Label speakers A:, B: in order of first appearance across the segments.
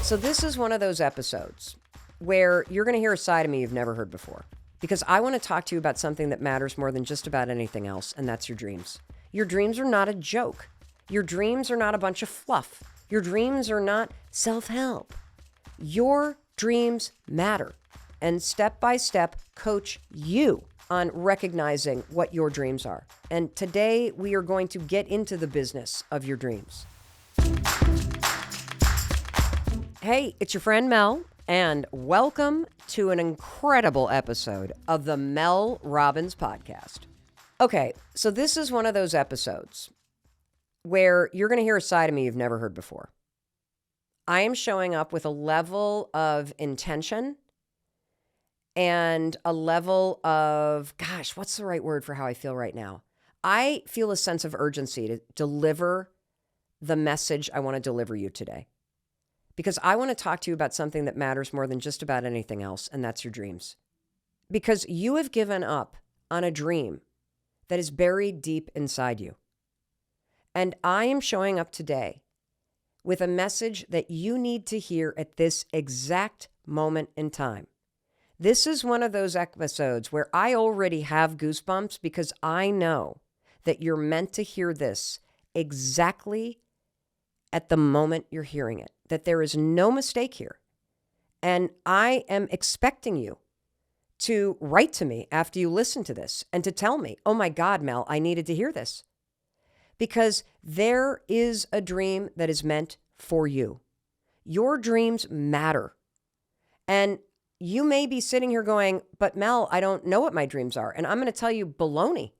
A: So this is one of those episodes where you're going to hear a side of me you've never heard before. Because I want to talk to you about something that matters more than just about anything else, and that's your dreams. Your dreams are not a joke. Your dreams are not a bunch of fluff. Your dreams are not self-help. Your dreams matter. And step by step, coach you on recognizing what your dreams are. And today we are going to get into the business of your dreams. Hey, it's your friend Mel, and welcome to an incredible episode of the Mel Robbins podcast. Okay, so this is one of those episodes where you're going to hear a side of me you've never heard before. I am showing up with a level of intention and a level of, what's the right word for how I feel right now? I feel a sense of urgency to deliver the message I want to deliver you today. Because I want to talk to you about something that matters more than just about anything else, and that's your dreams. Because you have given up on a dream that is buried deep inside you. And I am showing up today with a message that you need to hear at this exact moment in time. This is one of those episodes where I already have goosebumps because I know that you're meant to hear this exactly at the moment you're hearing it, that there is no mistake here. And I am expecting you to write to me after you listen to this and to tell me, oh my God, Mel, I needed to hear this. Because there is a dream that is meant for you. Your dreams matter. And you may be sitting here going, but Mel, I don't know what my dreams are. And I'm going to tell you baloney.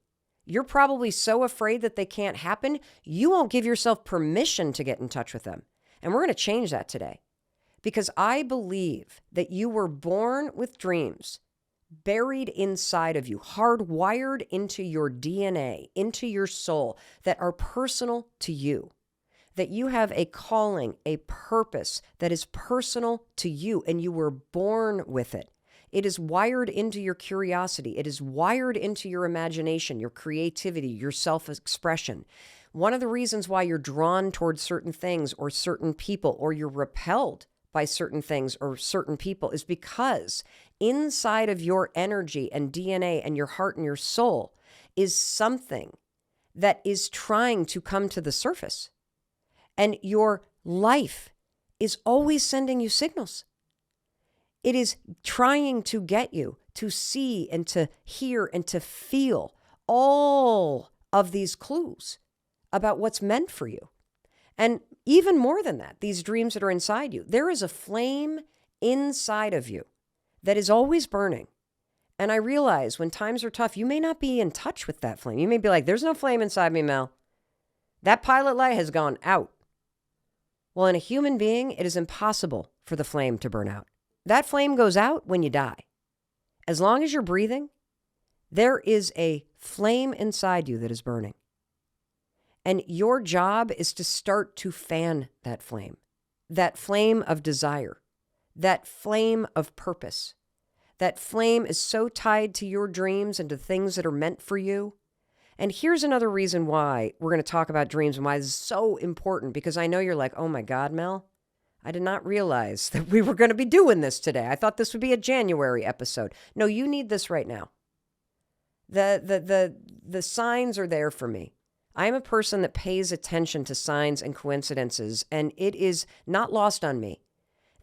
A: You're probably so afraid that they can't happen, you won't give yourself permission to get in touch with them. And we're going to change that today. Because I believe that you were born with dreams buried inside of you, hardwired into your DNA, into your soul, that are personal to you. That you have a calling, a purpose that is personal to you, and you were born with it. It is wired into your curiosity. It is wired into your imagination, your creativity, your self-expression. One of the reasons why you're drawn towards certain things or certain people, or you're repelled by certain things or certain people, is because inside of your energy and DNA and your heart and your soul is something that is trying to come to the surface. And your life is always sending you signals. It is trying to get you to see and to hear and to feel all of these clues about what's meant for you. And even more than that, these dreams that are inside you, there is a flame inside of you that is always burning. And I realize when times are tough, you may not be in touch with that flame. You may be like, there's no flame inside me, Mel. That pilot light has gone out. Well, in a human being, it is impossible for the flame to burn out. That flame goes out when you die. As long as you're breathing, there is a flame inside you that is burning. And your job is to start to fan that flame of desire, that flame of purpose. That flame is so tied to your dreams and to things that are meant for you. And here's another reason why we're going to talk about dreams and why this is so important, because I know you're like, oh my God, Mel, I did not realize that we were going to be doing this today. I thought this would be a January episode. No, you need this right now. The signs are there for me. I am a person that pays attention to signs and coincidences, and it is not lost on me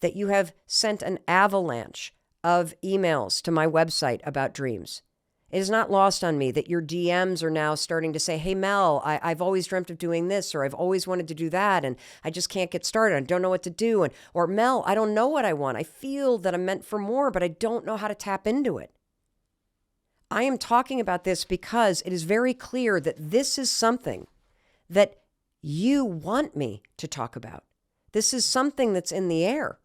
A: that you have sent an avalanche of emails to my website about dreams. It is not lost on me that your DMs are now starting to say, hey, Mel, I've always dreamt of doing this, or I've always wanted to do that, and I just can't get started. I don't know what to do. Or Mel, I don't know what I want. I feel that I'm meant for more, but I don't know how to tap into it. I am talking about this because it is very clear that this is something that you want me to talk about. This is something that's in the air.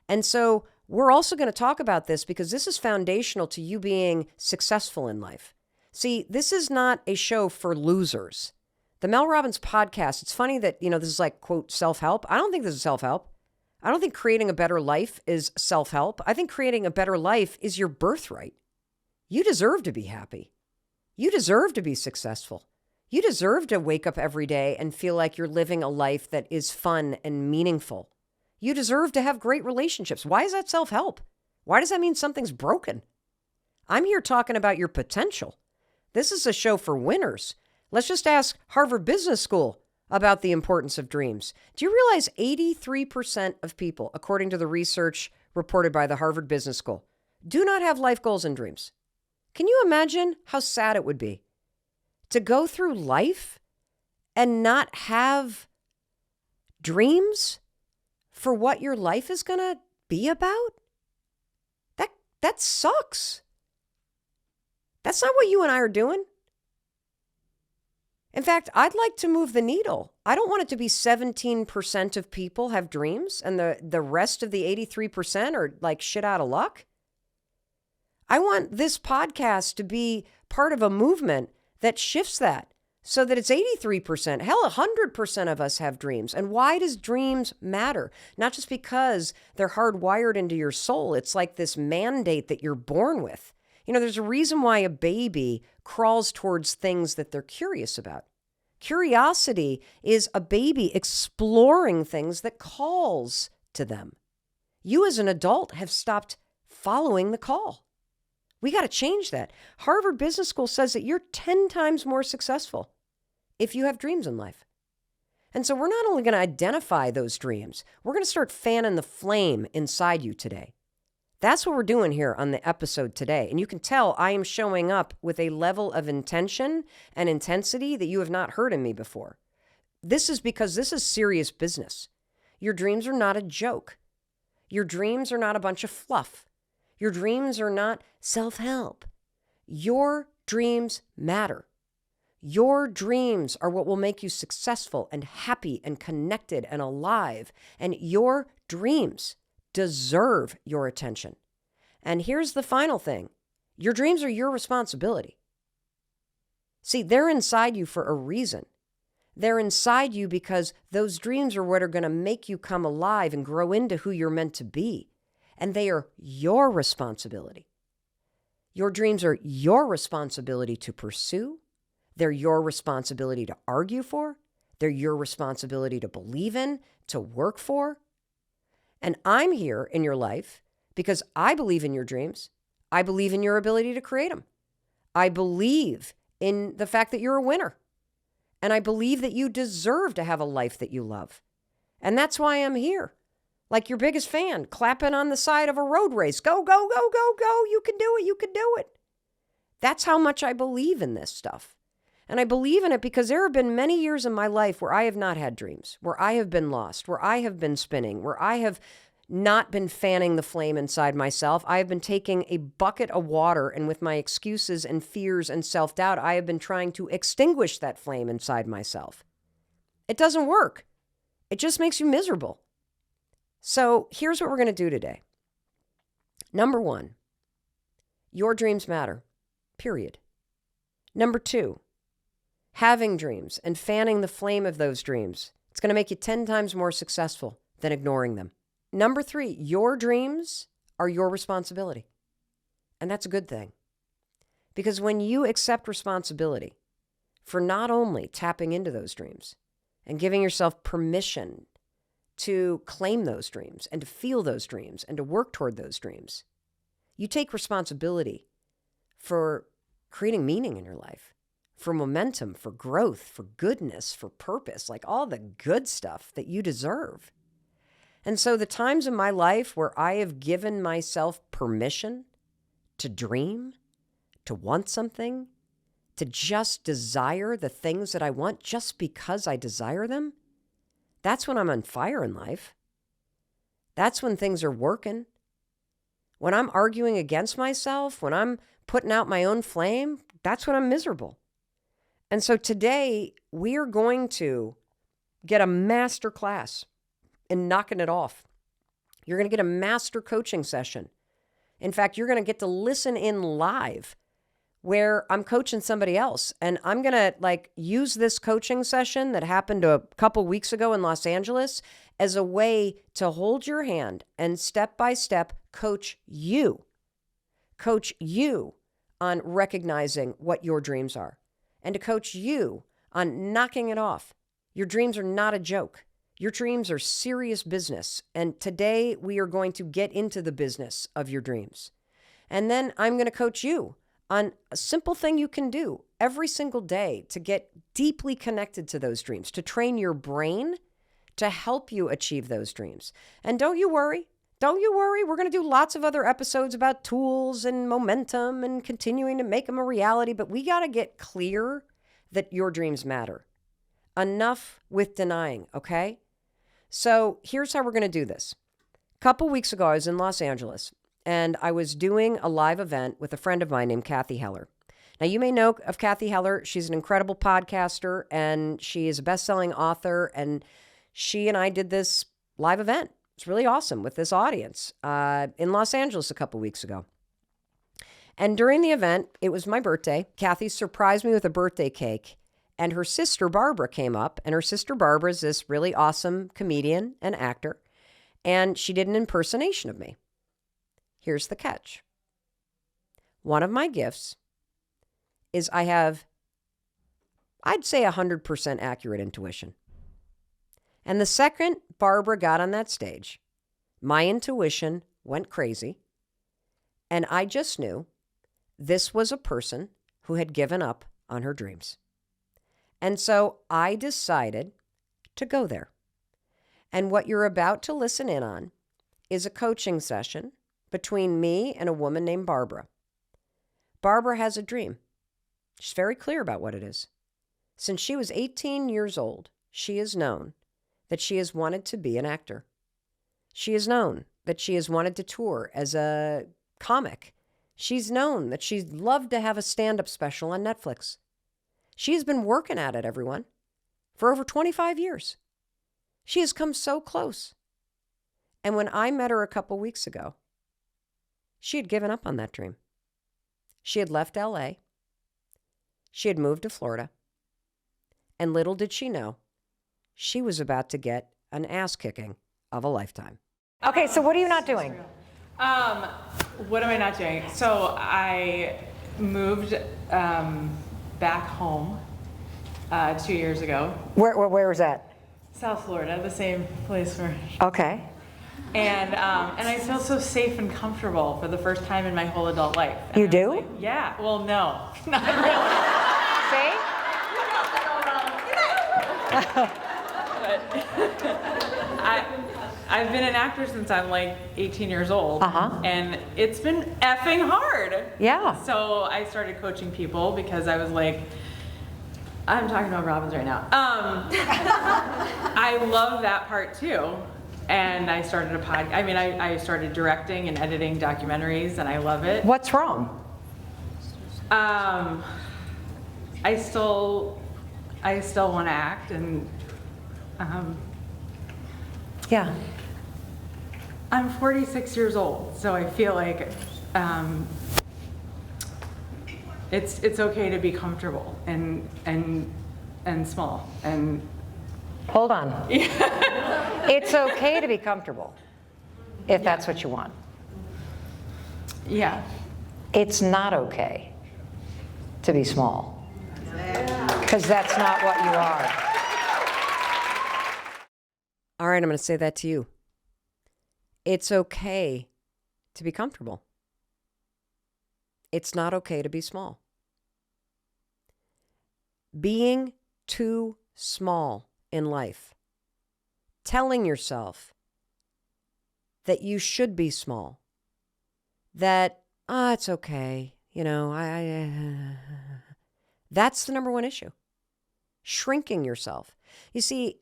A: And so we're also going to talk about this because this is foundational to you being successful in life. See, this is not a show for losers. The Mel Robbins podcast, it's funny that, this is like, quote, self-help. I don't think this is self-help. I don't think creating a better life is self-help. I think creating a better life is your birthright. You deserve to be happy. You deserve to be successful. You deserve to wake up every day and feel like you're living a life that is fun and meaningful. You deserve to have great relationships. Why is that self-help? Why does that mean something's broken? I'm here talking about your potential. This is a show for winners. Let's just ask Harvard Business School about the importance of dreams. Do you realize 83% of people, according to the research reported by the Harvard Business School, do not have life goals and dreams? Can you imagine how sad it would be to go through life and not have dreams for what your life is going to be about? That sucks. That's not what you and I are doing. In fact, I'd like to move the needle. I don't want it to be 17% of people have dreams and the rest of the 83% are like shit out of luck. I want this podcast to be part of a movement that shifts that so that it's 83%. Hell, 100% of us have dreams. And why does dreams matter? Not just because they're hardwired into your soul. It's like this mandate that you're born with. You know, there's a reason why a baby crawls towards things that they're curious about. Curiosity is a baby exploring things that calls to them. You as an adult have stopped following the call. We got to change that. Harvard Business School says that you're 10 times more successful if you have dreams in life. And so we're not only going to identify those dreams, we're going to start fanning the flame inside you today. That's what we're doing here on the episode today. And you can tell I am showing up with a level of intention and intensity that you have not heard in me before. This is because this is serious business. Your dreams are not a joke. Your dreams are not a bunch of fluff. Your dreams are not self-help. Your dreams matter. Your dreams are what will make you successful and happy and connected and alive. And your dreams deserve your attention. And here's the final thing. Your dreams are your responsibility. See, they're inside you for a reason. They're inside you because those dreams are what are going to make you come alive and grow into who you're meant to be. And they are your responsibility. Your dreams are your responsibility to pursue. They're your responsibility to argue for. They're your responsibility to believe in, to work for. And I'm here in your life because I believe in your dreams. I believe in your ability to create them. I believe in the fact that you're a winner. And I believe that you deserve to have a life that you love. And that's why I'm here. Like your biggest fan, clapping on the side of a road race. Go, go, go, go, go. You can do it. You can do it. That's how much I believe in this stuff. And I believe in it because there have been many years in my life where I have not had dreams, where I have been lost, where I have been spinning, where I have not been fanning the flame inside myself. I have been taking a bucket of water and with my excuses and fears and self-doubt, I have been trying to extinguish that flame inside myself. It doesn't work. It just makes you miserable. So here's what we're going to do today. Number 1, your dreams matter, period. Number 2, having dreams and fanning the flame of those dreams, it's going to make you 10 times more successful than ignoring them. Number 3, your dreams are your responsibility. And that's a good thing. Because when you accept responsibility for not only tapping into those dreams and giving yourself permission to claim those dreams and to feel those dreams and to work toward those dreams, you take responsibility for creating meaning in your life, for momentum, for growth, for goodness, for purpose, like all the good stuff that you deserve. And so the times in my life where I have given myself permission to dream, to want something, to just desire the things that I want just because I desire them, that's when I'm on fire in life. That's when things are working. When I'm arguing against myself, when I'm putting out my own flame, that's when I'm miserable. And so today we are going to get a master class in knocking it off. You're going to get a master coaching session. In fact, you're going to get to listen in live where I'm coaching somebody else. And I'm going to use this coaching session that happened a couple weeks ago in Los Angeles as a way to hold your hand and step by step coach you on recognizing what your dreams are and to coach you on knocking it off. Your dreams are not a joke. Your dreams are serious business. And today we are going to get into the business of your dreams. And then I'm going to coach you on a simple thing you can do every single day to get deeply connected to those dreams, to train your brain to help you achieve those dreams. And don't you worry. Don't you worry. We're going to do lots of other episodes about tools and momentum and continuing to make them a reality. But we got to get clear that your dreams matter. Enough with denying, okay? So here's how we're going to do this. A couple weeks ago, I was in Los Angeles, and I was doing a live event with a friend of mine named Kathy Heller. Now, you may know of Kathy Heller. She's an incredible podcaster, and she is a best-selling author, and she and I did this live event. It's really awesome with this audience in Los Angeles a couple weeks ago. And during the event, it was my birthday. Kathy surprised me with a birthday cake, and her sister Barbara came up, and her sister Barbara is this really awesome comedian and actor, and she did an impersonation of me. Here's the catch. One of my gifts is I have, I'd say 100% accurate intuition. And the second Barbara got on that stage, my intuition went crazy, and I just knew this was a person who had given up on her dreams. And so I decided to go there. And what you're about to listen in on is a coaching session between me and a woman named Barbara. Barbara has a dream. She's very clear about what it is. Since she was 18 years old, she has known that she has wanted to be an actor. She has known that she has wanted to tour as a comic. She's known that she'd love to have a stand-up special on Netflix. She has been working at it, everyone, for over 25 years. She has come so close. And when I met her a couple weeks ago, she had given up on that dream. She had left LA. She had moved to Florida. And little did she know, she was about to get an ass kicking of a lifetime. Okay, so what are you not doing?
B: What am I not doing? So I moved back home 2 years ago.
A: Where was that?
B: South Florida, the same place where.
A: Okay.
B: And I feel so safe and comfortable for the first time in my whole adult life. And
A: You do?
B: like, yeah. Well, no, not really.
A: See?
B: I've been an actor since I'm like 18 years old, and it's been effing hard.
A: Yeah.
B: So I started coaching people because I was like, I'm talking about Robbins right now. I love that part too. And I started a podcast. I mean, I started directing and editing documentaries, and I love it.
A: What's wrong?
B: I still want to act, and
A: Yeah.
B: I'm 46 years old, so I feel like it's okay to be comfortable and small and.
A: Hold on. It's okay to be comfortable if that's what you want.
B: Yeah.
A: It's not okay to be small because that's not what you are. All right, I'm going to say that to you. It's okay to be comfortable. It's not okay to be small. Being too small in life, telling yourself that you should be small, that, it's okay, you know, that's the number one issue. Shrinking yourself. You see,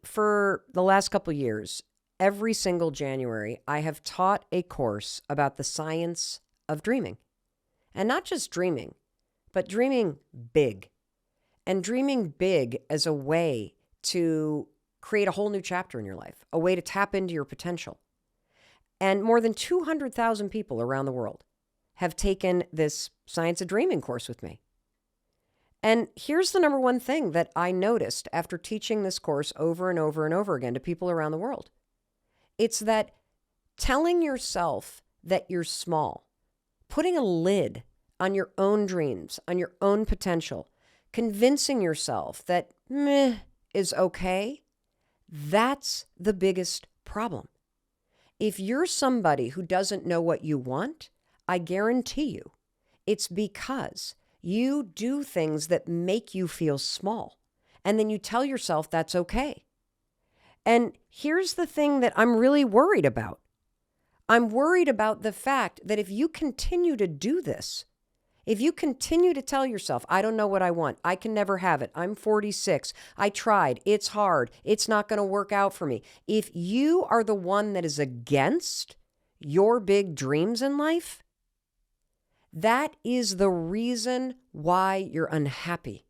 A: for the last couple of years, every single January, I have taught a course about the science of dreaming. And not just dreaming, but dreaming big. And dreaming big as a way to create a whole new chapter in your life, a way to tap into your potential. And more than 200,000 people around the world have taken this Science of Dreaming course with me. And here's the number one thing that I noticed after teaching this course over and over and over again to people around the world. It's that telling yourself that you're small, putting a lid on your own dreams, on your own potential, convincing yourself that meh is okay, That's the biggest problem. If you're somebody who doesn't know what you want, I guarantee you it's because you do things that make you feel small. And then you tell yourself that's okay. And here's the thing that I'm really worried about. I'm worried about the fact that if you continue to do this, if you continue to tell yourself, I don't know what I want, I can never have it, I'm 46, I tried, it's hard, it's not going to work out for me. If you are the one that is against your big dreams in life, that is the reason why you're unhappy.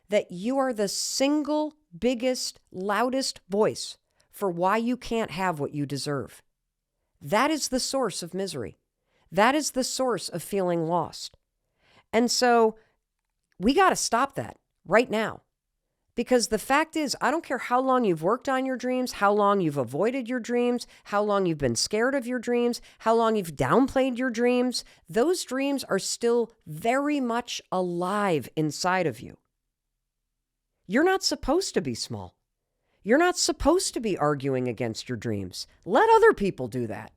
A: That you are the single biggest, loudest voice for why you can't have what you deserve. That is the source of misery. That is the source of feeling lost. And so we got to stop that right now. Because the fact is, I don't care how long you've worked on your dreams, how long you've avoided your dreams, how long you've been scared of your dreams, how long you've downplayed your dreams. Those dreams are still very much alive inside of you. You're not supposed to be small. You're not supposed to be arguing against your dreams. Let other people do that.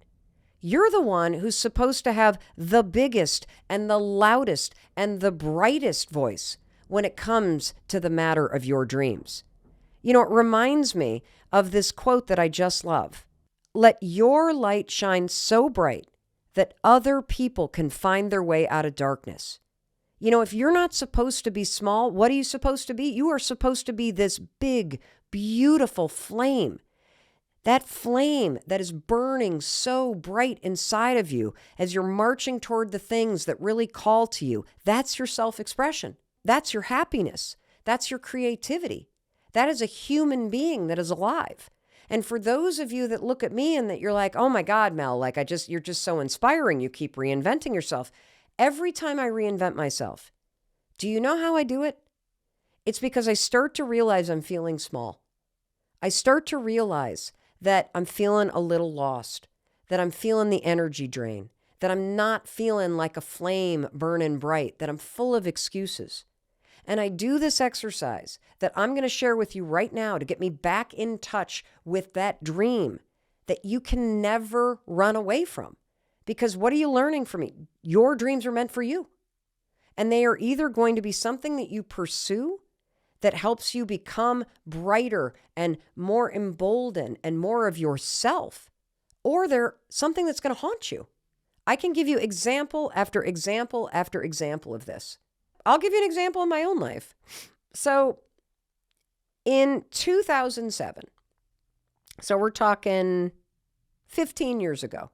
A: You're the one who's supposed to have the biggest and the loudest and the brightest voice when it comes to the matter of your dreams. You know, it reminds me of this quote that I just love. Let your light shine so bright that other people can find their way out of darkness. You know, if you're not supposed to be small, what are you supposed to be? You are supposed to be this big, beautiful flame. That flame that is burning so bright inside of you as you're marching toward the things that really call to you. That's your self-expression. That's your happiness. That's your creativity. That is a human being that is alive. And for those of you that look at me and that you're like, oh my God, Mel, you're just so inspiring. You keep reinventing yourself. Every time I reinvent myself, do you know how I do it? It's because I start to realize I'm feeling small. I start to realize that I'm feeling a little lost, that I'm feeling the energy drain, that I'm not feeling like a flame burning bright, that I'm full of excuses. And I do this exercise that I'm going to share with you right now to get me back in touch with that dream that you can never run away from. Because what are you learning from me? Your dreams are meant for you. And they are either going to be something that you pursue that helps you become brighter and more emboldened and more of yourself, or they're something that's going to haunt you. I can give you example after example after example of this. I'll give you an example in my own life. So in 2007, so we're talking 15 years ago,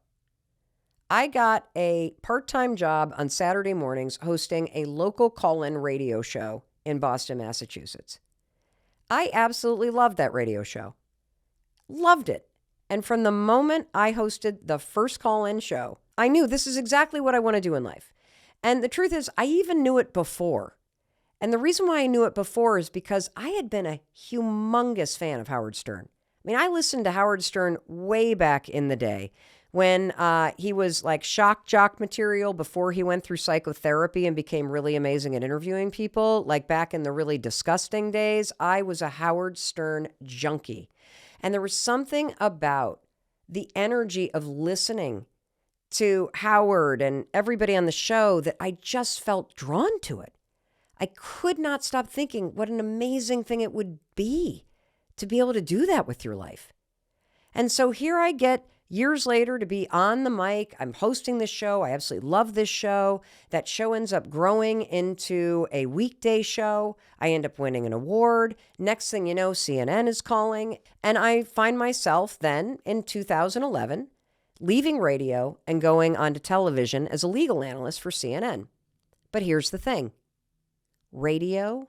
A: I got a part-time job on Saturday mornings hosting a local call-in radio show in Boston, Massachusetts. I absolutely loved that radio show. Loved it. And from the moment I hosted the first call-in show, I knew this is exactly what I want to do in life. And the truth is, I even knew it before. And the reason why I knew it before is because I had been a humongous fan of Howard Stern. I mean, I listened to Howard Stern way back in the day when he was like shock jock material before he went through psychotherapy and became really amazing at interviewing people. Like back in the really disgusting days, I was a Howard Stern junkie. And there was something about the energy of listening to Howard and everybody on the show that I just felt drawn to it. I could not stop thinking what an amazing thing it would be to be able to do that with your life. And so here I get years later to be on the mic. I'm hosting this show. I absolutely love this show. That show ends up growing into a weekday show. I end up winning an award. Next thing you know, CNN is calling. And I find myself then in 2011 leaving radio and going onto television as a legal analyst for CNN. But here's the thing. Radio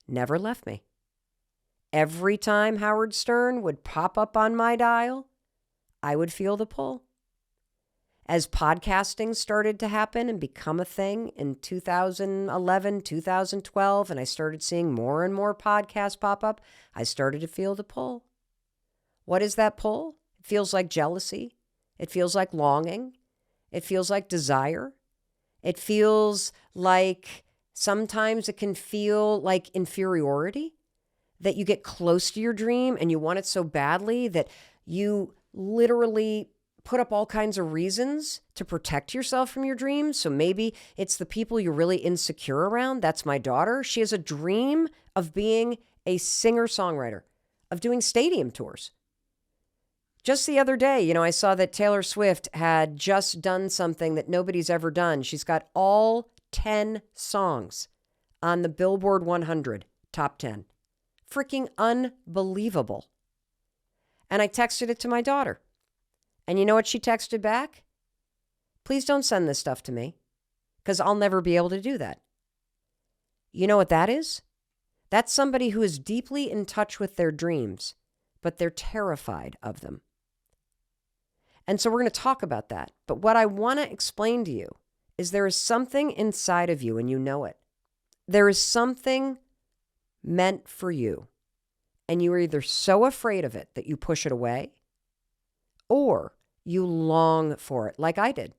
A: never left me. Every time Howard Stern would pop up on my dial, I would feel the pull. As podcasting started to happen and become a thing in 2011, 2012, and I started seeing more and more podcasts pop up, I started to feel the pull. What is that pull? It feels like jealousy. It feels like longing. It feels like desire. It feels like sometimes it can feel like inferiority. that you get close to your dream and you want it so badly that you literally put up all kinds of reasons to protect yourself from your dreams. So maybe it's the people you're really insecure around. That's my daughter. She has a dream of being a singer-songwriter, of doing stadium tours. Just the other day, I saw that Taylor Swift had just done something that nobody's ever done. She's got all 10 songs on the Billboard 100 top 10. Freaking unbelievable. And I texted it to my daughter. And you know what she texted back? Please don't send this stuff to me, because I'll never be able to do that. You know what that is? That's somebody who is deeply in touch with their dreams, but they're terrified of them. And so we're going to talk about that. But what I want to explain to you is there is something inside of you, and you know it. There is something meant for you, and you are either so afraid of it that you push it away, or you long for it, like I did.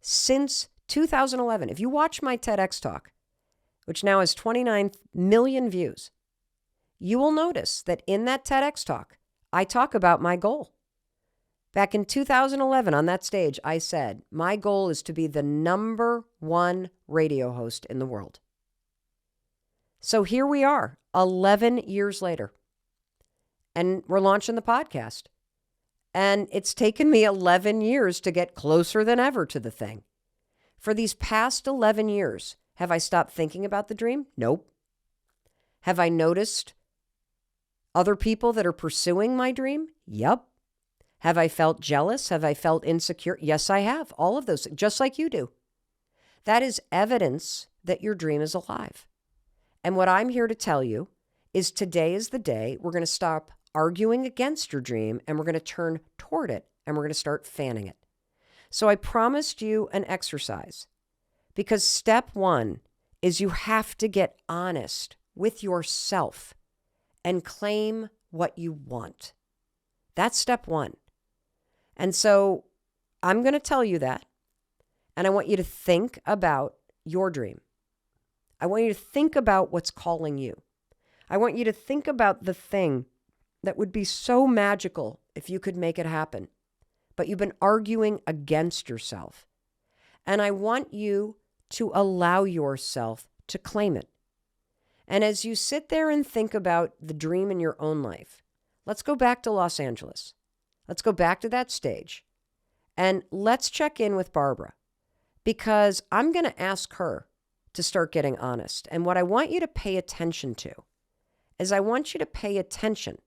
A: Since 2011, if you watch my TEDx talk, which now has 29 million views, you will notice that in that TEDx talk, I talk about my goal. Back in 2011 on that stage, I said, my goal is to be the #1 radio host in the world. So here we are, 11 years later, and we're launching the podcast. And it's taken me 11 years to get closer than ever to the thing. For these past 11 years, have I stopped thinking about the dream? Nope. Have I noticed other people that are pursuing my dream? Yep. Have I felt jealous? Have I felt insecure? Yes, I have. All of those, just like you do. That is evidence that your dream is alive. And what I'm here to tell you is today is the day we're going to stop arguing against your dream, and we're going to turn toward it, and we're going to start fanning it. So I promised you an exercise, because step 1 is you have to get honest with yourself and claim what you want. That's step 1. And so I'm going to tell you that, and I want you to think about your dream. I want you to think about what's calling you. I want you to think about the thing that would be so magical if you could make it happen. But you've been arguing against yourself. And I want you to allow yourself to claim it. And as you sit there and think about the dream in your own life, let's go back to Los Angeles. Let's go back to that stage. And let's check in with Barbara, because I'm going to ask her to start getting honest. And what I want you to pay attention to is I want you to pay attention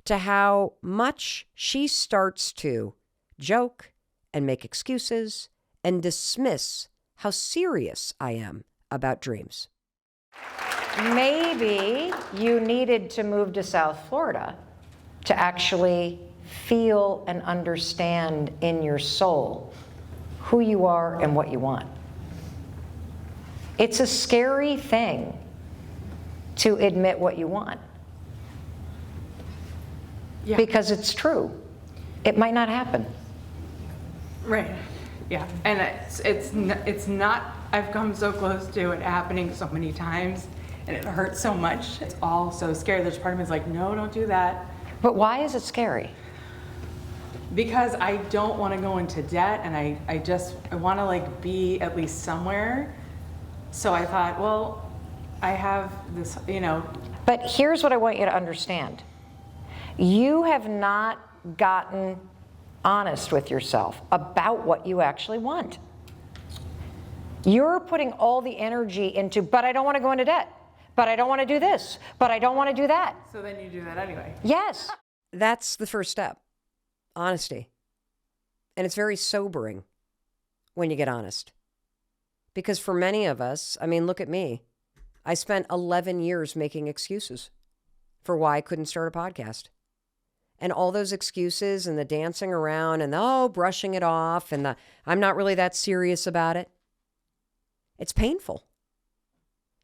A: to how much she starts to joke and make excuses and dismiss how serious I am about dreams. Maybe you needed to move to South Florida to actually feel and understand in your soul who you are and what you want. It's a scary thing to admit what you want.
B: Yeah.
A: Because it's true. It might not happen.
B: Right. Yeah. And it's not, I've come so close to it happening so many times, and it hurts so much. It's all so scary. There's part of me that's like, no, don't do that.
A: But why is it scary?
B: Because I don't want to go into debt, and I want to be at least somewhere. So I thought, well, I have this,
A: But here's what I want you to understand. You have not gotten honest with yourself about what you actually want. You're putting all the energy into, but I don't want to go into debt, but I don't want to do this, but I don't want to do that.
B: So then you do that anyway.
A: Yes. That's the first step. Honesty. And it's very sobering when you get honest. Because for many of us, look at me. I spent 11 years making excuses for why I couldn't start a podcast. And all those excuses and the dancing around and the, brushing it off and the, I'm not really that serious about it. It's painful.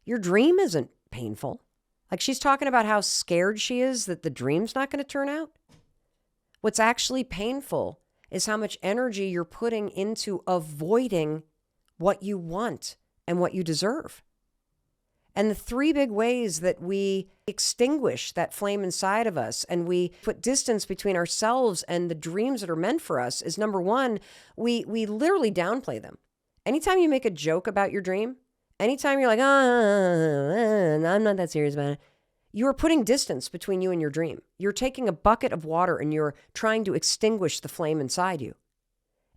A: Your dream isn't painful. She's talking about how scared she is that the dream's not going to turn out. What's actually painful is how much energy you're putting into avoiding what you want and what you deserve. And the three big ways that we extinguish that flame inside of us and we put distance between ourselves and the dreams that are meant for us is, number one, we literally downplay them. Anytime you make a joke about your dream, anytime you're like, I'm not that serious about it, you are putting distance between you and your dream. You're taking a bucket of water and you're trying to extinguish the flame inside you.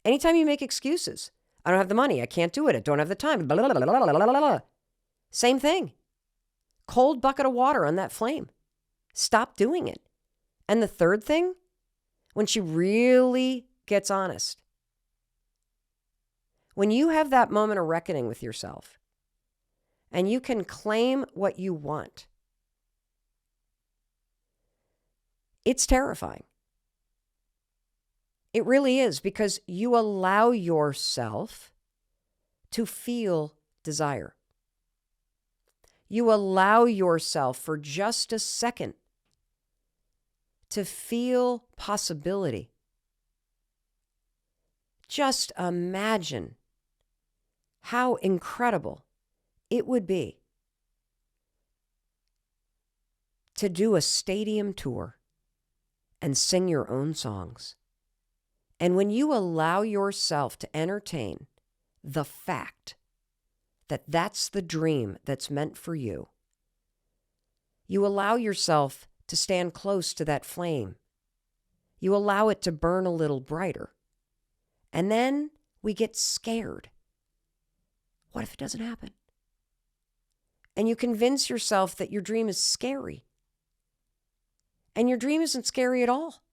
A: Anytime you make excuses, I don't have the money, I can't do it, I don't have the time, blah, blah, blah, blah, blah, blah, blah. Same thing. Cold bucket of water on that flame. Stop doing it. And the third thing, when she really gets honest, when you have that moment of reckoning with yourself and you can claim what you want, it's terrifying. It really is, because you allow yourself to feel desire. You allow yourself for just a second to feel possibility. Just imagine how incredible it would be to do a stadium tour and sing your own songs. And when you allow yourself to entertain the fact that that's the dream that's meant for you, you allow yourself to stand close to that flame. You allow it to burn a little brighter. And then we get scared. What if it doesn't happen? And you convince yourself that your dream is scary. And your dream isn't scary at all.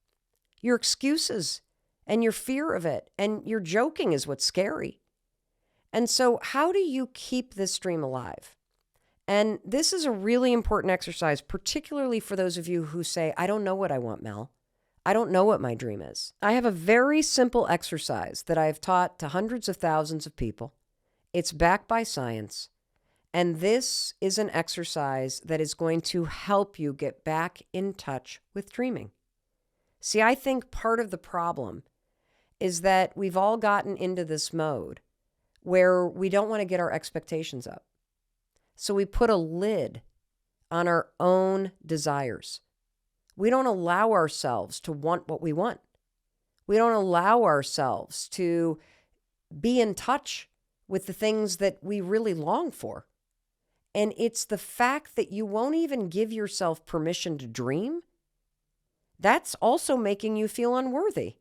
A: Your excuses and your fear of it and your joking is what's scary. And so how do you keep this dream alive? And this is a really important exercise, particularly for those of you who say, I don't know what I want, Mel. I don't know what my dream is. I have a very simple exercise that I've taught to hundreds of thousands of people. It's backed by science. And this is an exercise that is going to help you get back in touch with dreaming. See, I think part of the problem is that we've all gotten into this mode where we don't want to get our expectations up. So we put a lid on our own desires. We don't allow ourselves to want what we want. We don't allow ourselves to be in touch with the things that we really long for. And it's the fact that you won't even give yourself permission to dream. That's also making you feel unworthy.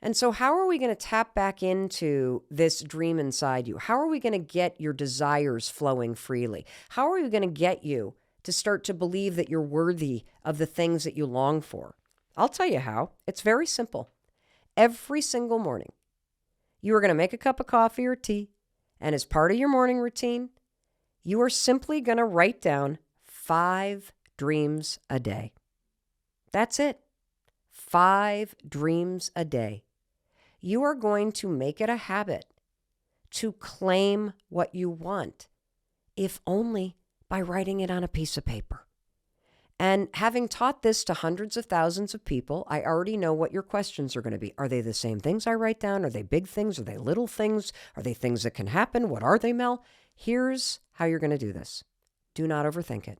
A: And so how are we going to tap back into this dream inside you? How are we going to get your desires flowing freely? How are we going to get you to start to believe that you're worthy of the things that you long for? I'll tell you how. It's very simple. Every single morning, you are going to make a cup of coffee or tea, and as part of your morning routine, you are simply going to write down 5 dreams a day. That's it. 5 dreams a day. You are going to make it a habit to claim what you want, if only by writing it on a piece of paper. And having taught this to hundreds of thousands of people, I already know what your questions are going to be. Are they the same things I write down? Are they big things? Are they little things? Are they things that can happen? What are they, Mel? Here's how you're going to do this. Do not overthink it.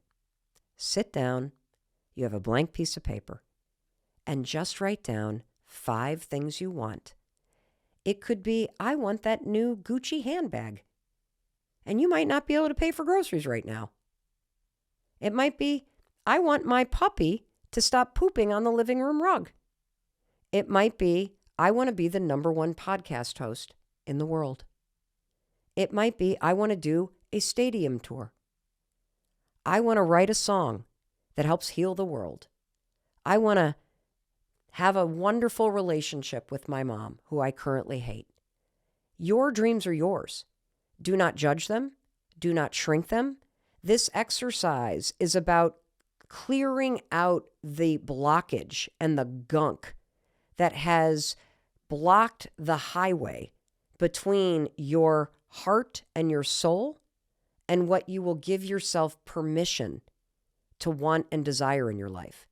A: Sit down. You have a blank piece of paper. And just write down 5 things you want. It could be, I want that new Gucci handbag. And you might not be able to pay for groceries right now. It might be, I want my puppy to stop pooping on the living room rug. It might be, I want to be the #1 podcast host in the world. It might be, I want to do a stadium tour. I want to write a song that helps heal the world. I want to have a wonderful relationship with my mom, who I currently hate. Your dreams are yours. Do not judge them. Do not shrink them. This exercise is about clearing out the blockage and the gunk that has blocked the highway between your heart and your soul and what you will give yourself permission to want and desire in your life.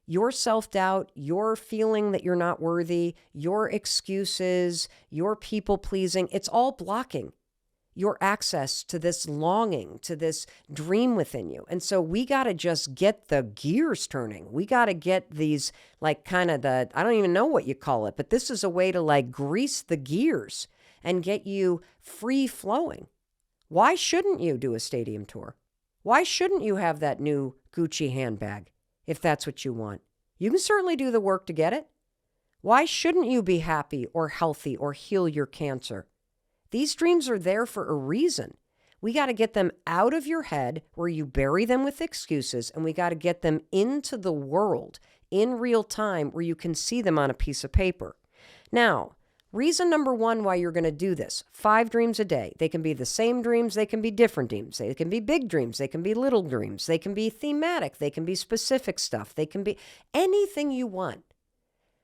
A: Your self-doubt, your feeling that you're not worthy, your excuses, your people-pleasing, it's all blocking. your access to this longing, to this dream within you. And so we got to just get the gears turning. We got to get these, like, kind of I don't even know what you call it, but this is a way to like grease the gears and get you free flowing. Why shouldn't you do a stadium tour? Why shouldn't you have that new Gucci handbag if that's what you want? You can certainly do the work to get it. Why shouldn't you be happy or healthy or heal your cancer? These dreams are there for a reason. We got to get them out of your head where you bury them with excuses, and we got to get them into the world in real time where you can see them on a piece of paper. Now, reason number one why you're going to do this: 5 dreams a day. They can be the same dreams. They can be different dreams. They can be big dreams. They can be little dreams. They can be thematic. They can be specific stuff. They can be anything you want.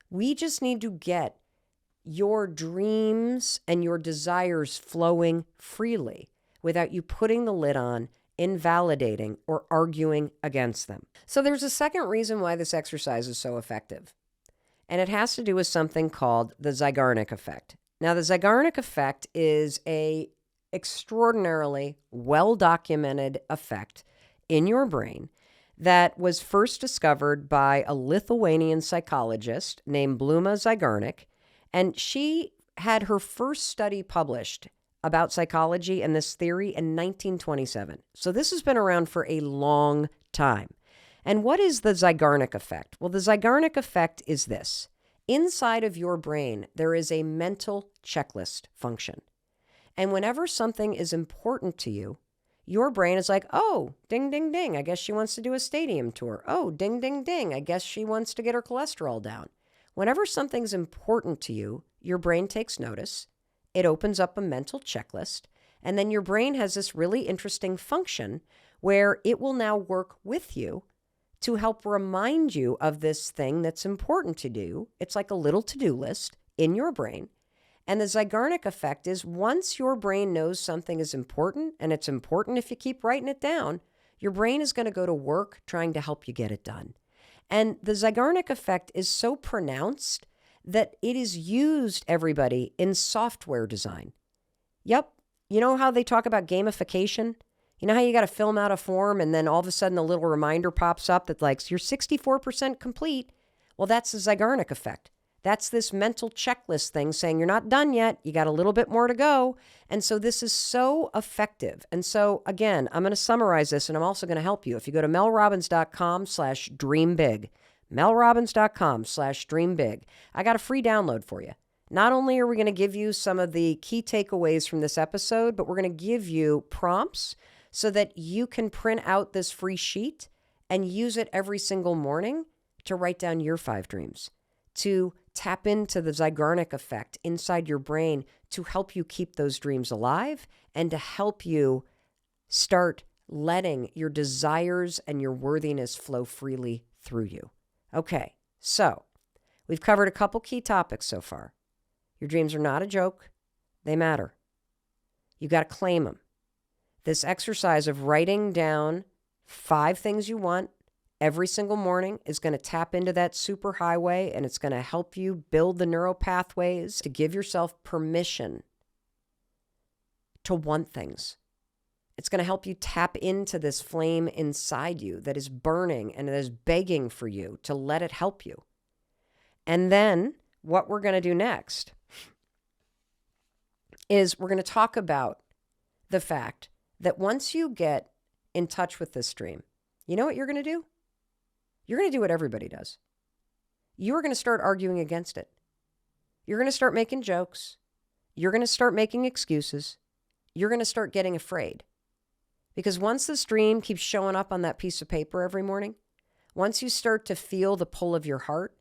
A: We just need to get your dreams and your desires flowing freely without you putting the lid on, invalidating, or arguing against them. So there's a second reason why this exercise is so effective. And it has to do with something called the Zeigarnik effect. Now, the Zeigarnik effect is a extraordinarily well-documented effect in your brain that was first discovered by a Lithuanian psychologist named Bluma Zeigarnik. And she had her first study published about psychology and this theory in 1927. So this has been around for a long time. And what is the Zeigarnik effect? Well, the Zeigarnik effect is this. Inside of your brain, there is a mental checklist function. And whenever something is important to you, your brain is like, oh, ding, ding, ding, I guess she wants to do a stadium tour. Oh, ding, ding, ding, I guess she wants to get her cholesterol down. Whenever something's important to you, your brain takes notice. It opens up a mental checklist. And then your brain has this really interesting function where it will now work with you to help remind you of this thing that's important to do. It's like a little to-do list in your brain. And the Zeigarnik effect is once your brain knows something is important, and it's important if you keep writing it down, your brain is going to go to work trying to help you get it done. And the Zeigarnik effect is so pronounced that it is used, everybody, in software design. Yep. You know how they talk about gamification? You know how you got to fill out a form and then all of a sudden a little reminder pops up that like, you're 64% complete. Well, that's the Zeigarnik effect. That's this mental checklist thing saying you're not done yet. You got a little bit more to go. And so this is so effective. And so again, I'm going to summarize this and I'm also going to help you. If you go to melrobbins.com/dreambig, melrobbins.com/dreambig, I got a free download for you. Not only are we going to give you some of the key takeaways from this episode, but we're going to give you prompts so that you can print out this free sheet and use it every single morning to write down your 5 dreams, to tap into the Zeigarnik effect inside your brain to help you keep those dreams alive and to help you start letting your desires and your worthiness flow freely through you. Okay, so we've covered a couple key topics so far. Your dreams are not a joke. They matter. You got to claim them. This exercise of writing down 5 things you want every single morning is going to tap into that superhighway, and it's going to help you build the neural pathways to give yourself permission to want things. It's going to help you tap into this flame inside you that is burning and that is begging for you to let it help you. And then what we're going to do next is we're going to talk about the fact that once you get in touch with this dream, you know what you're going to do? You're going to do what everybody does. You are going to start arguing against it. You're going to start making jokes. You're going to start making excuses. You're going to start getting afraid. Because once this dream keeps showing up on that piece of paper every morning, once you start to feel the pull of your heart,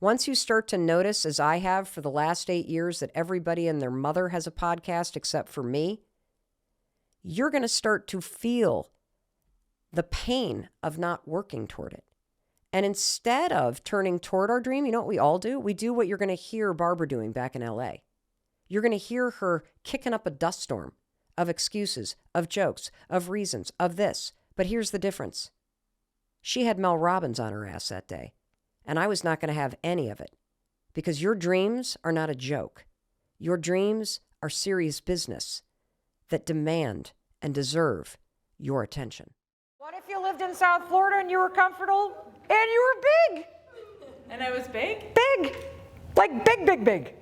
A: once you start to notice, as I have for the last 8 years, that everybody and their mother has a podcast except for me, you're going to start to feel the pain of not working toward it. And instead of turning toward our dream, you know what we all do? We do what you're going to hear Barbara doing back in LA. You're going to hear her kicking up a dust storm of excuses, of jokes, of reasons, of this. But here's the difference. She had Mel Robbins on her ass that day, and I was not going to have any of it. Because your dreams are not a joke. Your dreams are serious business that demand and deserve your attention.
C: What if you lived in South Florida and you were comfortable and you were big?
B: And I was big?
C: Big. Like big, big, big.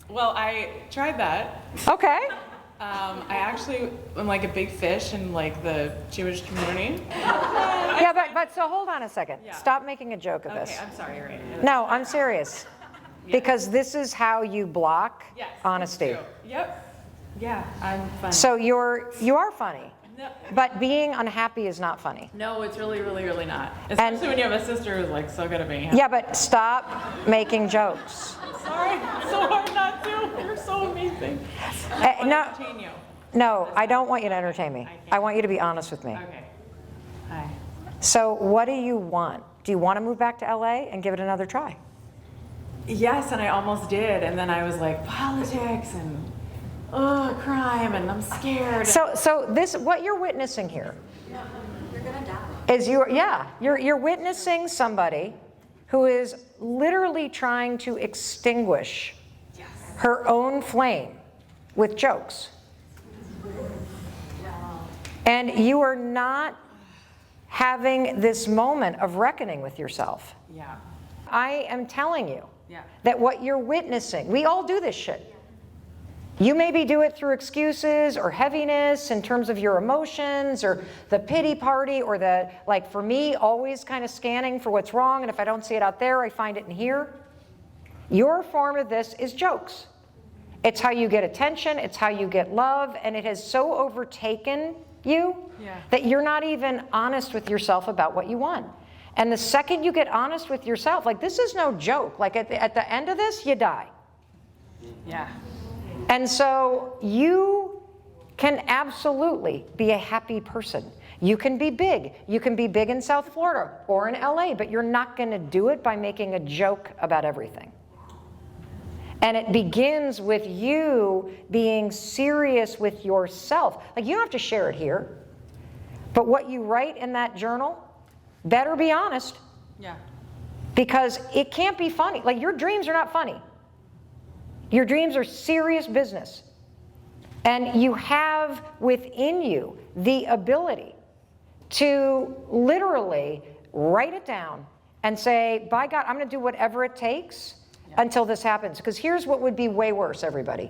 B: Well, I tried that.
C: Okay.
B: I actually am like a big fish in like the Jewish community.
C: Yeah, but so hold on a second.
B: Yeah.
C: Stop making a joke of this.
B: Okay, I'm sorry, you're right.
C: No, I'm serious. Because this is how you block
B: Yes,
C: honesty.
B: true. Yep. Yeah, I'm funny.
C: So you are funny,
B: No,
C: but being unhappy is not funny.
B: no, it's really, really, really not. Especially when you have a sister who's like so good at being happy.
C: Yeah, but stop making jokes.
B: Sorry, it's so hard not to. You're so amazing. I
C: No,
B: want to entertain you.
C: no, I don't want you to entertain me. I want you to be honest with me.
B: Okay. Hi.
C: So what do you want? Do you want to move back to LA and give it another try?
B: Yes, and I almost did, and then I was like, politics and crime, and I'm scared.
C: So this, what you're witnessing here, is you're witnessing somebody who is literally trying to extinguish her own flame with jokes. And you are not having this moment of reckoning with yourself.
B: Yeah.
C: I am telling you
B: Yeah.
C: that what you're witnessing, we all do this shit. You maybe do it through excuses or heaviness in terms of your emotions or the pity party or the, like for me, always kind of scanning for what's wrong, and if I don't see it out there, I find it in here. Your form of this is jokes. It's how you get attention, it's how you get love, and it has so overtaken you that you're not even honest with yourself about what you want. And the second you get honest with yourself, like this is no joke, like at the end of this, you die.
B: Yeah.
C: And so you can absolutely be a happy person. You can be big. You can be big in South Florida or in LA, but you're not going to do it by making a joke about everything. And it begins with you being serious with yourself. Like you don't have to share it here, but what you write in that journal better be honest.
B: Yeah.
C: Because it can't be funny. Like your dreams are not funny. Your dreams are serious business. And you have within you the ability to literally write it down and say, by God, I'm going to do whatever it takes until this happens. Because here's what would be way worse, everybody.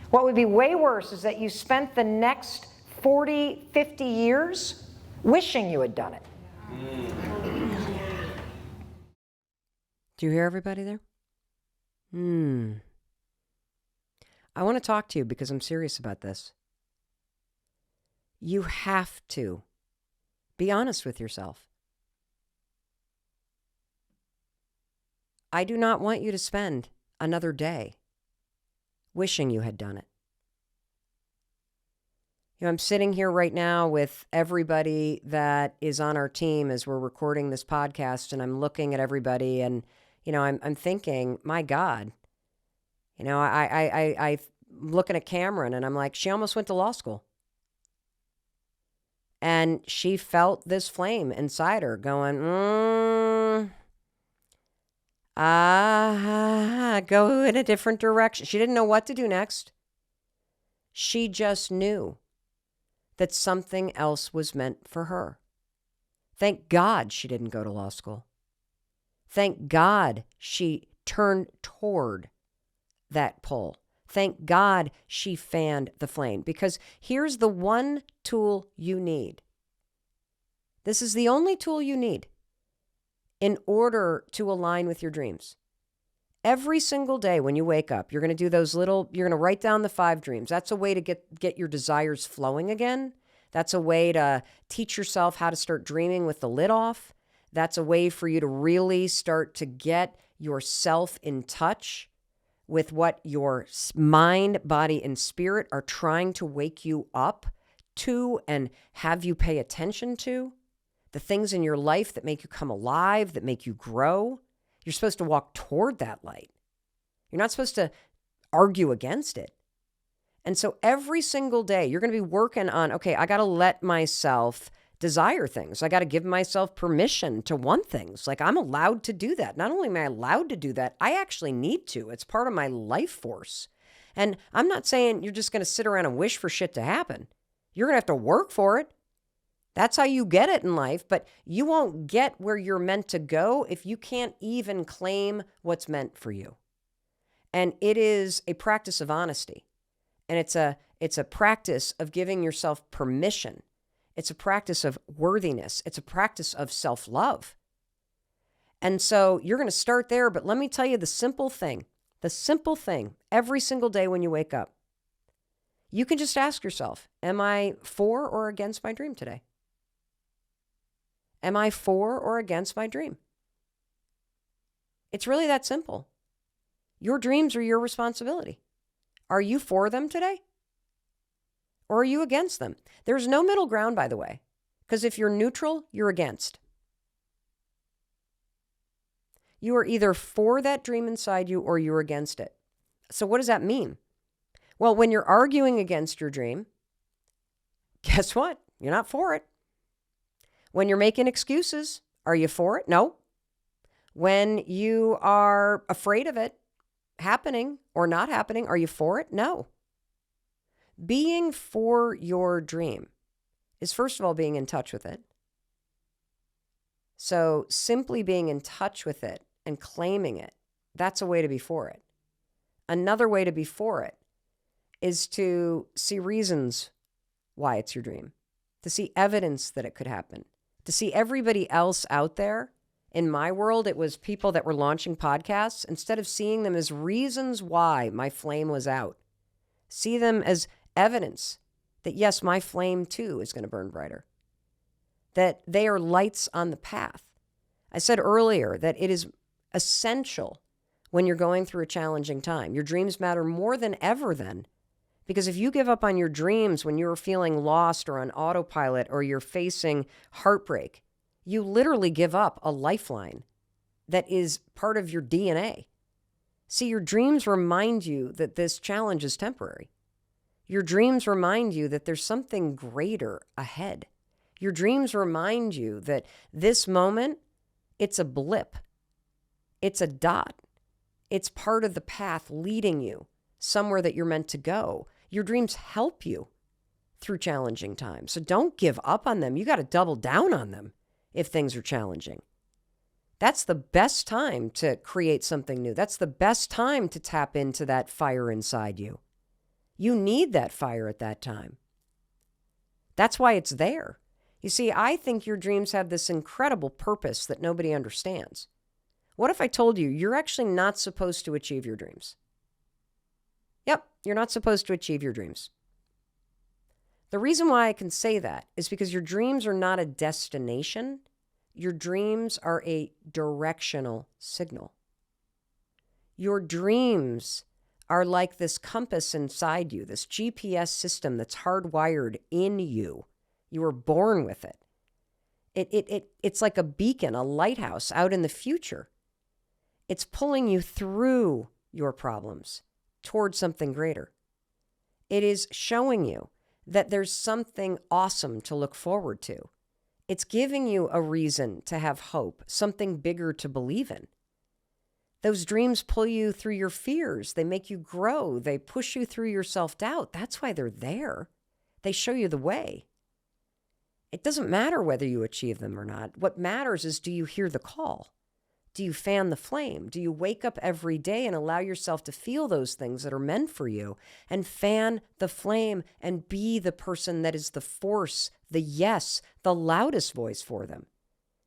C: What would be way worse is that you spent the next 40, 50 years wishing you had done it.
A: Do you hear everybody there? I want to talk to you because I'm serious about this. You have to be honest with yourself. I do not want you to spend another day wishing you had done it. You know, I'm sitting here right now with everybody that is on our team as we're recording this podcast, and I'm looking at everybody and, you know, I'm thinking, my God, you know, I'm looking at Cameron and I'm like, she almost went to law school. And she felt this flame inside her going, go in a different direction. She didn't know what to do next. She just knew that something else was meant for her. Thank God she didn't go to law school. Thank God she turned toward that pull. Thank God she fanned the flame, because here's the one tool you need. This is the only tool you need in order to align with your dreams. Every single day when you wake up, you're going to do those you're going to write down the 5 dreams. That's a way to get your desires flowing again. That's a way to teach yourself how to start dreaming with the lid off. That's a way for you to really start to get yourself in touch with what your mind, body, and spirit are trying to wake you up to and have you pay attention to. The things in your life that make you come alive, that make you grow. You're supposed to walk toward that light. You're not supposed to argue against it. And so every single day, you're going to be working on, okay, I got to let myself desire things. I got to give myself permission to want things. Like, I'm allowed to do that. Not only am I allowed to do that, I actually need to. It's part of my life force. And I'm not saying you're just going to sit around and wish for shit to happen. You're going to have to work for it. That's how you get it in life, but you won't get where you're meant to go if you can't even claim what's meant for you. And it is a practice of honesty. And it's a practice of giving yourself permission. It's a practice of worthiness. It's a practice of self-love. And so you're going to start there, but let me tell you the simple thing every single day when you wake up. You can just ask yourself, am I for or against my dream today? Am I for or against my dream? It's really that simple. Your dreams are your responsibility. Are you for them today? Or are you against them? There's no middle ground, by the way, because if you're neutral, you're against. You are either for that dream inside you or you're against it. So what does that mean? Well, when you're arguing against your dream, guess what? You're not for it. When you're making excuses, are you for it? No. When you are afraid of it happening or not happening, are you for it? No. Being for your dream is, first of all, being in touch with it. So simply being in touch with it and claiming it, that's a way to be for it. Another way to be for it is to see reasons why it's your dream, to see evidence that it could happen, to see everybody else out there. In my world, it was people that were launching podcasts. Instead of seeing them as reasons why my flame was out, see them as evidence that, yes, my flame too is going to burn brighter, that they are lights on the path. I said earlier that it is essential when you're going through a challenging time. Your dreams matter more than ever then, because if you give up on your dreams when you're feeling lost or on autopilot or you're facing heartbreak, you literally give up a lifeline that is part of your DNA. See, your dreams remind you that this challenge is temporary. Your dreams remind you that there's something greater ahead. Your dreams remind you that this moment, it's a blip. It's a dot. It's part of the path leading you somewhere that you're meant to go. Your dreams help you through challenging times. So don't give up on them. You got to double down on them if things are challenging. That's the best time to create something new. That's the best time to tap into that fire inside you. You need that fire at that time. That's why it's there. You see, I think your dreams have this incredible purpose that nobody understands. What if I told you you're actually not supposed to achieve your dreams? Yep, you're not supposed to achieve your dreams. The reason why I can say that is because your dreams are not a destination. Your dreams are a directional signal. Your dreams are like this compass inside you, this GPS system that's hardwired in you. You were born with it. It's like a beacon, a lighthouse out in the future. It's pulling you through your problems towards something greater. It is showing you that there's something awesome to look forward to. It's giving you a reason to have hope, something bigger to believe in. Those dreams pull you through your fears. They make you grow. They push you through your self-doubt. That's why they're there. They show you the way. It doesn't matter whether you achieve them or not. What matters is, do you hear the call? Do you fan the flame? Do you wake up every day and allow yourself to feel those things that are meant for you and fan the flame and be the person that is the force, the yes, the loudest voice for them?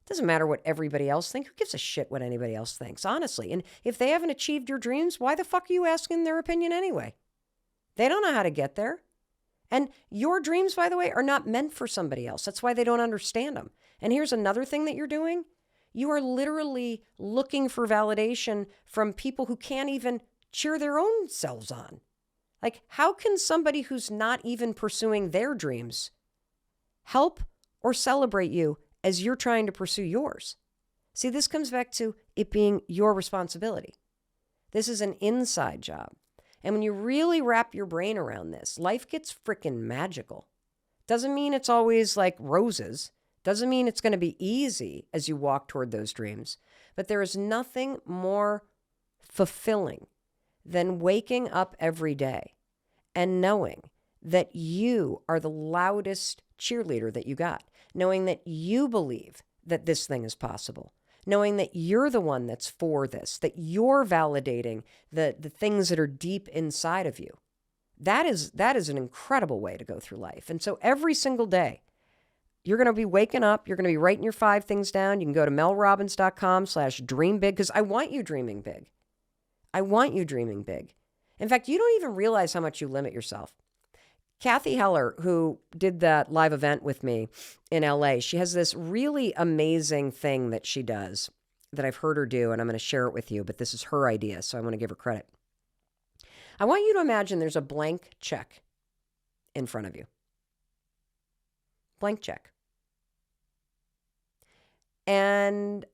A: It doesn't matter what everybody else thinks. Who gives a shit what anybody else thinks, honestly? And if they haven't achieved your dreams, why the fuck are you asking their opinion anyway? They don't know how to get there. And your dreams, by the way, are not meant for somebody else. That's why they don't understand them. And here's another thing that you're doing. You are literally looking for validation from people who can't even cheer their own selves on. Like, how can somebody who's not even pursuing their dreams help or celebrate you as you're trying to pursue yours? See, this comes back to it being your responsibility. This is an inside job. And when you really wrap your brain around this, life gets freaking magical. Doesn't mean it's always like roses. Doesn't mean it's going to be easy as you walk toward those dreams. But there is nothing more fulfilling than waking up every day and knowing that you are the loudest cheerleader that you got, knowing that you believe that this thing is possible, knowing that you're the one that's for this, that you're validating the things that are deep inside of you. That is an incredible way to go through life. And so every single day, you're going to be waking up. You're going to be writing your 5 things down. You can go to melrobbins.com/dream big, because I want you dreaming big. I want you dreaming big. In fact, you don't even realize how much you limit yourself. Kathy Heller, who did that live event with me in LA, she has this really amazing thing that she does that I've heard her do, and I'm going to share it with you, but this is her idea, so I want to give her credit. I want you to imagine there's a blank check in front of you. Blank check. And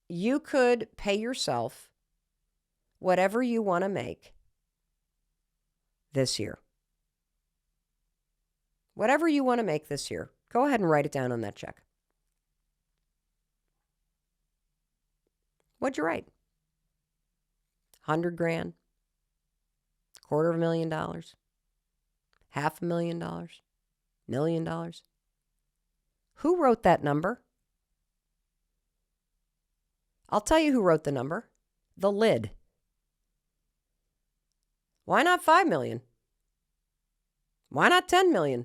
A: you could pay yourself whatever you want to make this year. Whatever you want to make this year. Go ahead and write it down on that check. What'd you write? $100,000? $250,000? $500,000? $1 million? Who wrote that number? I'll tell you who wrote the number. The lid. Why not 5 million? Why not 10 million?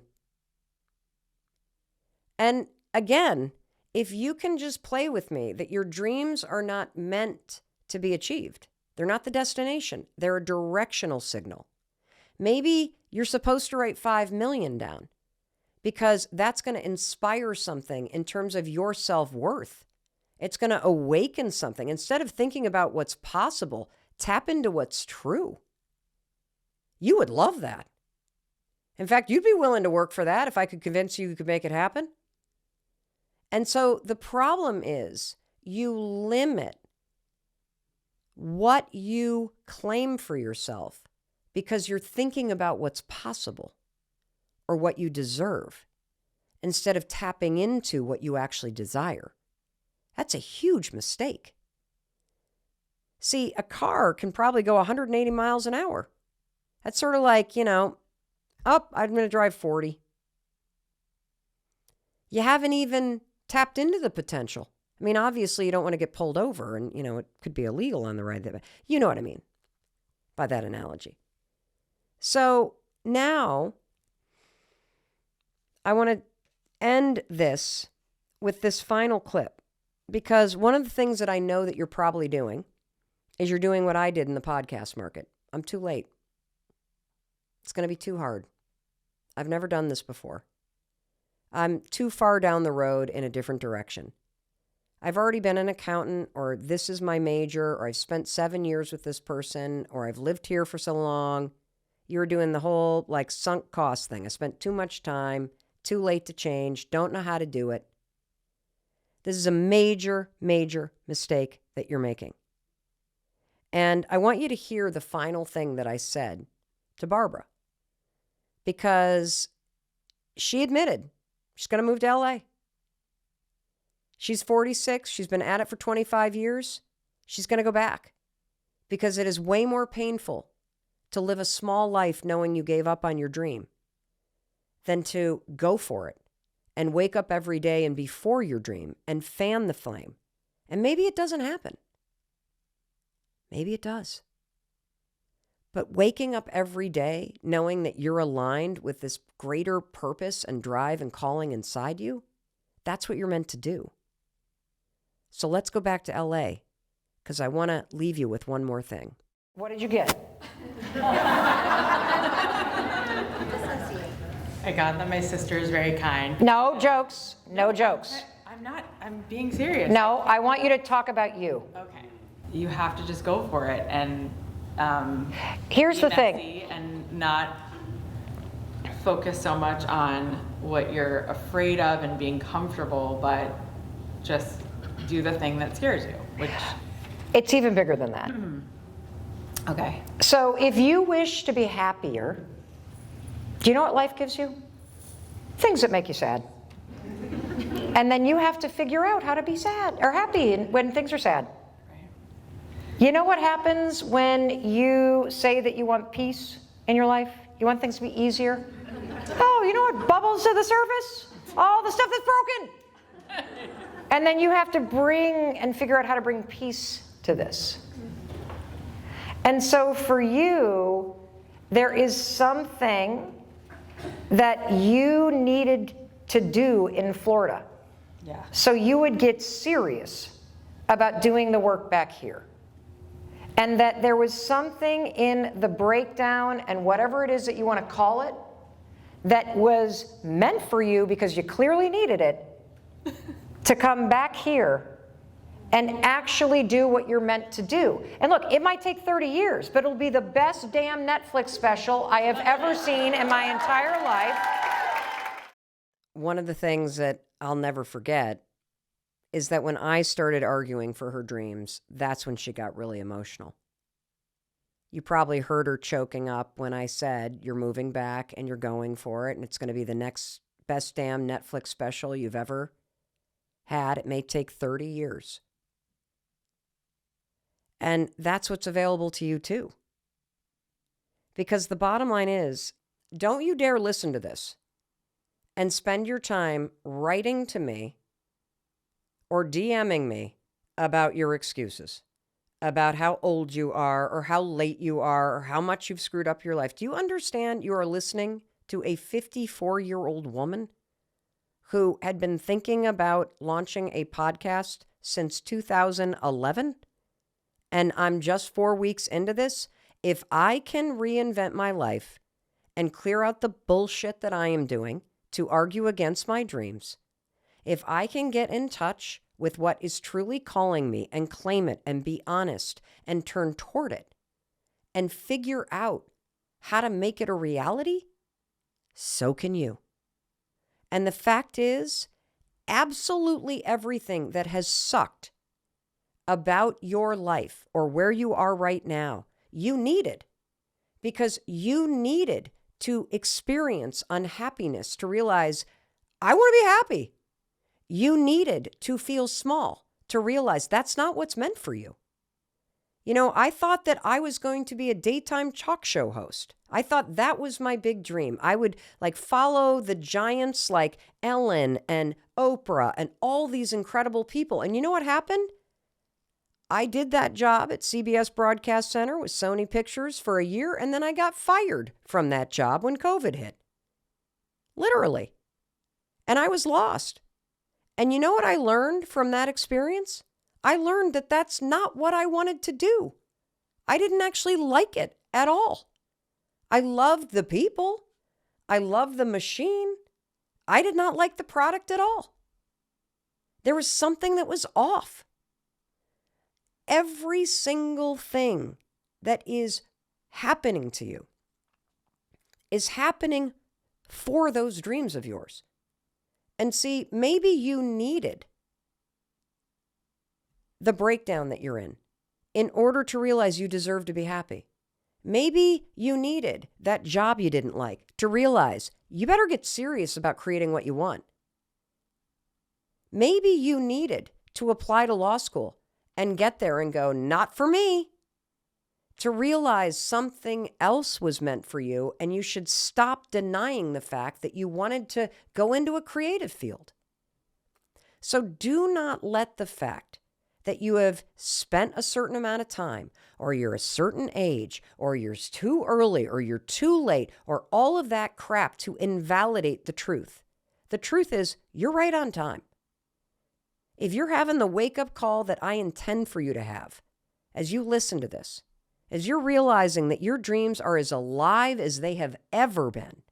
A: And again, if you can just play with me that your dreams are not meant to be achieved. They're not the destination. They're a directional signal. Maybe you're supposed to write 5 million down because that's going to inspire something in terms of your self-worth. It's going to awaken something. Instead of thinking about what's possible, tap into what's true. You would love that. In fact, you'd be willing to work for that if I could convince you could make it happen. And so the problem is you limit what you claim for yourself because you're thinking about what's possible or what you deserve instead of tapping into what you actually desire. That's a huge mistake. See, a car can probably go 180 miles an hour. That's sort of like, I'm going to drive 40. You haven't even tapped into the potential. I mean, obviously, you don't want to get pulled over and, it could be illegal on the ride. You know what I mean by that analogy. So now I want to end this with this final clip, because one of the things that I know that you're probably doing is you're doing what I did in the podcast market. I'm too late. It's going to be too hard. I've never done this before. I'm too far down the road in a different direction. I've already been an accountant, or this is my major, or I've spent 7 years with this person, or I've lived here for so long. You're doing the whole sunk cost thing. I spent too much time, too late to change, don't know how to do it. This is a major, major mistake that you're making. And I want you to hear the final thing that I said to Barbara, because she admitted she's going to move to LA. She's 46. She's been at it for 25 years. She's going to go back because it is way more painful to live a small life knowing you gave up on your dream than to go for it and wake up every day and be for your dream and fan the flame. And maybe it doesn't happen. Maybe it does. But waking up every day knowing that you're aligned with this greater purpose and drive and calling inside you, that's what you're meant to do. So let's go back to LA, because I want to leave you with one more thing.
C: What did you get?
B: I got that my sister is very kind.
C: No jokes. No jokes.
B: I'm being serious.
C: No, I want you to talk about you.
B: Okay. You have to just go for it and
C: Here's the thing.
B: messy and not focus so much on what you're afraid of and being comfortable, but just do the thing that scares you, which...
C: It's even bigger than that.
B: Okay.
C: So if you wish to be happier, do you know what life gives you? Things that make you sad. And then you have to figure out how to be sad or happy when things are sad. You know what happens when you say that you want peace in your life? You want things to be easier? Oh, you know what bubbles to the surface? All the stuff that's broken. And then you have to bring and figure out how to bring peace to this. And so for you, there is something that you needed to do in Florida.
B: Yeah.
C: So you would get serious about doing the work back here. And that there was something in the breakdown and whatever it is that you want to call it that was meant for you because you clearly needed it to come back here and actually do what you're meant to do. And look, it might take 30 years, but it'll be the best damn Netflix special I have ever seen in my entire life.
A: One of the things that I'll never forget is that when I started arguing for her dreams, that's when she got really emotional. You probably heard her choking up when I said, you're moving back and you're going for it, and it's going to be the next best damn Netflix special you've ever had. It may take 30 years. And that's what's available to you too. Because the bottom line is, don't you dare listen to this and spend your time writing to me or DMing me about your excuses, about how old you are or how late you are or how much you've screwed up your life. Do you understand you are listening to a 54-year-old woman who had been thinking about launching a podcast since 2011? And I'm just 4 weeks into this. If I can reinvent my life and clear out the bullshit that I am doing to argue against my dreams, if I can get in touch with what is truly calling me and claim it and be honest and turn toward it and figure out how to make it a reality, so can you. And the fact is, absolutely everything that has sucked about your life or where you are right now, you needed, because you needed to experience unhappiness to realize, I want to be happy. You needed to feel small to realize that's not what's meant for you. You know, I thought that I was going to be a daytime talk show host. I thought that was my big dream. I would follow the giants like Ellen and Oprah and all these incredible people. And you know what happened? I did that job at CBS Broadcast Center with Sony Pictures for a year, and then I got fired from that job when COVID hit. Literally. And I was lost. And you know what I learned from that experience? I learned that that's not what I wanted to do. I didn't actually like it at all. I loved the people. I loved the machine. I did not like the product at all. There was something that was off. Every single thing that is happening to you is happening for those dreams of yours. And see, maybe you needed the breakdown that you're in order to realize you deserve to be happy. Maybe you needed that job you didn't like to realize you better get serious about creating what you want. Maybe you needed to apply to law school and get there and go, not for me, to realize something else was meant for you and you should stop denying the fact that you wanted to go into a creative field. So do not let the fact that you have spent a certain amount of time, or you're a certain age, or you're too early, or you're too late, or all of that crap to invalidate the truth. The truth is, you're right on time. If you're having the wake-up call that I intend for you to have, as you listen to this, as you're realizing that your dreams are as alive as they have ever been,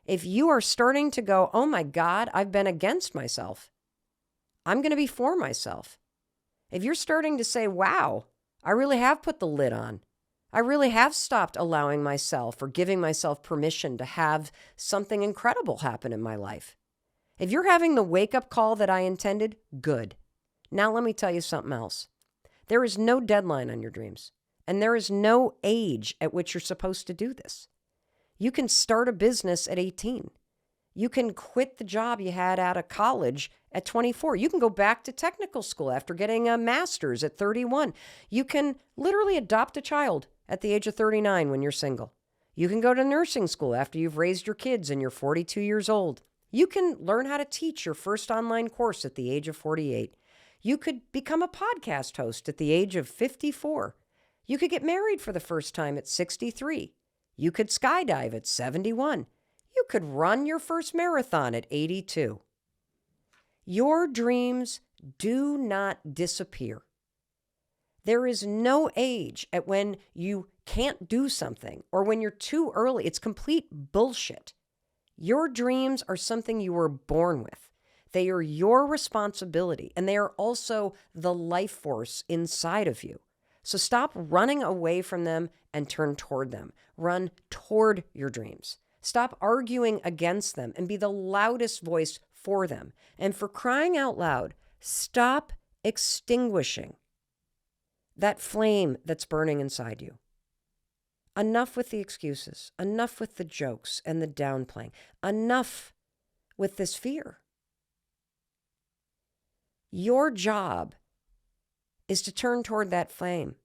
A: if you are starting to go, oh my God, I've been against myself, I'm going to be for myself. If you're starting to say, wow, I really have put the lid on. I really have stopped allowing myself or giving myself permission to have something incredible happen in my life. If you're having the wake-up call that I intended, good. Now let me tell you something else. There is no deadline on your dreams, and there is no age at which you're supposed to do this. You can start a business at 18. You can quit the job you had out of college at 24. You can go back to technical school after getting a master's at 31. You can literally adopt a child at the age of 39 when you're single. You can go to nursing school after you've raised your kids and you're 42 years old. You can learn how to teach your first online course at the age of 48. You could become a podcast host at the age of 54. You could get married for the first time at 63. You could skydive at 71. You could run your first marathon at 82. Your dreams do not disappear. There is no age at when you can't do something or when you're too early. It's complete bullshit. Your dreams are something you were born with. They are your responsibility, and they are also the life force inside of you. So stop running away from them and turn toward them. Run toward your dreams. Stop arguing against them and be the loudest voice for them. And for crying out loud, stop extinguishing that flame that's burning inside you. Enough with the excuses. Enough with the jokes and the downplaying. Enough with this fear. Your job is to turn toward that flame.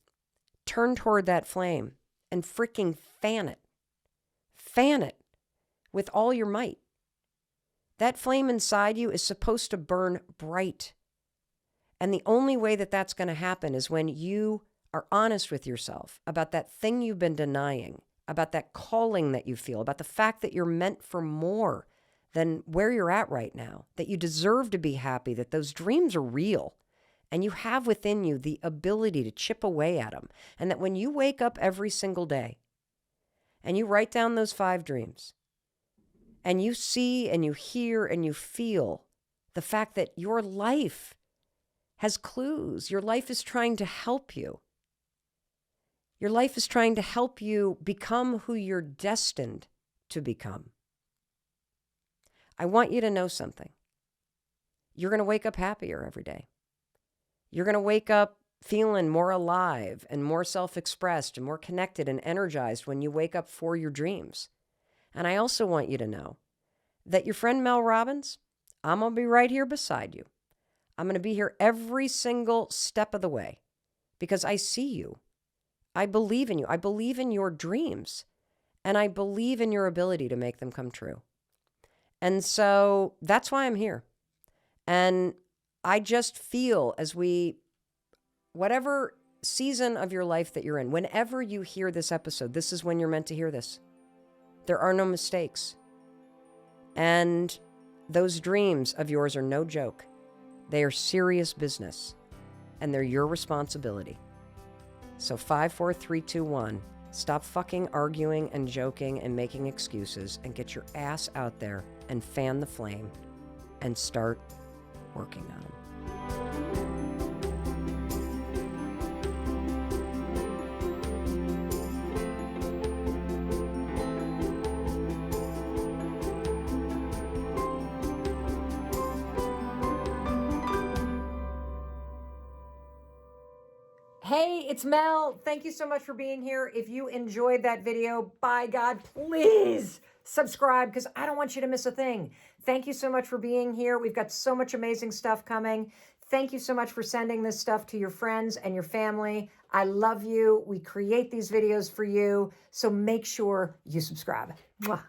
A: Turn toward that flame and freaking fan it. Fan it with all your might. That flame inside you is supposed to burn bright. And the only way that that's going to happen is when you are honest with yourself about that thing you've been denying, about that calling that you feel, about the fact that you're meant for more than where you're at right now, that you deserve to be happy, that those dreams are real, and you have within you the ability to chip away at them. And that when you wake up every single day and you write down those 5 dreams, and you see and you hear and you feel the fact that your life has clues. Your life is trying to help you. Your life is trying to help you become who you're destined to become. I want you to know something. You're going to wake up happier every day. You're going to wake up feeling more alive and more self-expressed and more connected and energized when you wake up for your dreams. And I also want you to know that your friend Mel Robbins, I'm going to be right here beside you. I'm going to be here every single step of the way because I see you. I believe in you. I believe in your dreams. And I believe in your ability to make them come true. And so that's why I'm here. And I just feel whatever season of your life that you're in, whenever you hear this episode, this is when you're meant to hear this. There are no mistakes. And those dreams of yours are no joke. They are serious business. And they're your responsibility. So 5, 4, 3, 2, 1. Stop fucking arguing and joking and making excuses and get your ass out there and fan the flame and start working on them.
C: Hey, it's Mel. Thank you so much for being here. If you enjoyed that video, by God, please subscribe because I don't want you to miss a thing. Thank you so much for being here. We've got so much amazing stuff coming. Thank you so much for sending this stuff to your friends and your family. I love you. We create these videos for you. So make sure you subscribe. Mwah.